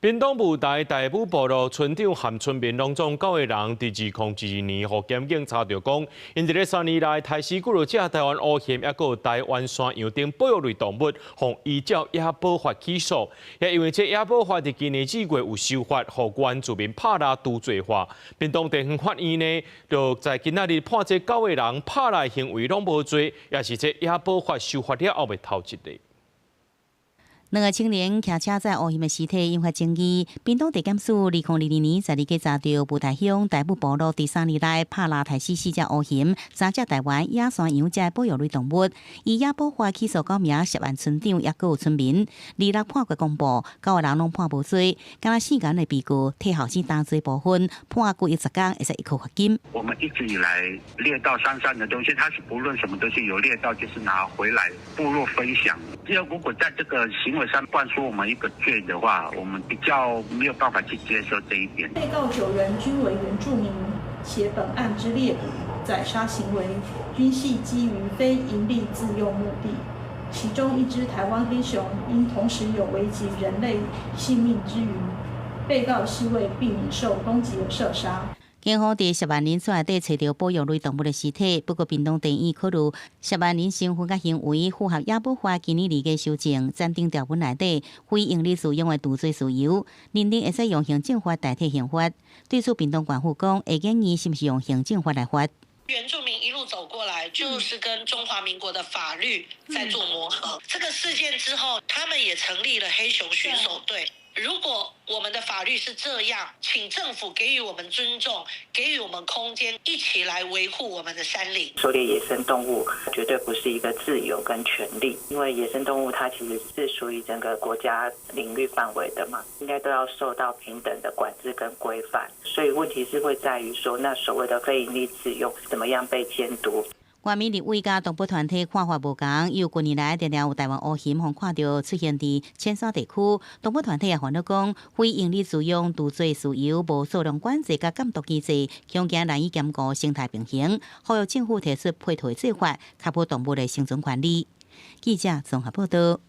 屏东雾台大埔部落村长含村民拢总9个人，伫2012年，互检警查到讲，因伫咧3年内抬死几落只台湾乌熊，抑个台湾山羊等保育类动物，互依照野保法起诉。也因为这野保法伫今年4月有修法，互原住民拍拉除罪化。屏东地方法院呢，就在今仔日判这9个人拍拉行为拢无罪，也是这野保法修法了后的头一例。2个青年骑车载乌熊的尸体引发争议。屏东地检署2022年12月查到雾台乡大埔部落第3年内拍拉杀死4只乌熊、3只台湾野山羊这保育类动物，以野保法起诉9名涉案村长，也有村民。26判决公布，9个人拢判无罪，敢若4个人的被告替后生担罪部分，判拘役10天，会使1颗罚金。我们一直以来猎到山上的东西，它是不论什么东西有猎到，就是拿回来部落分享。如果在这个行为上灌输我们一个罪的话，我们比较没有办法去接受这一点。被告9人均为原住民，且本案之猎捕、宰杀行为均系基于非营利自用目的。其中1只台湾黑熊因同时有危及人类性命之余，被告是为避免受攻击而射杀。警方伫涉案人所内底找到保育类动物的尸体，不过屏东地院考虑涉案人身份甲行为符合野保法今年2月修正暂定条文内底非营利自用的除罪事由，认定会使用行政法代替刑法。对此，屏东管府讲会建议是不是用行政法来罚。原住民一路走过来，就是跟中华民国的法律在做磨合。这个事件之后，他们也成立了黑熊巡守队。如果我们的法律是这样，请政府给予我们尊重，给予我们空间，一起来维护我们的山林。狩猎野生动物绝对不是一个自由跟权利，因为野生动物它其实是属于整个国家领域范围的嘛，应该都要受到平等的管制跟规范。所以问题是会在于说，那所谓的非营利自用怎么样被监督？原民立委甲动物团体看法无同，有近年来常常有台湾乌熊互看到出现伫浅山地区，动物团体也烦恼讲，非营利自用除罪事由无数量管制甲监督机制，恐惊难以兼顾生态平衡，呼吁政府提出配套做法，确保动物的生存权利。记者综合报道。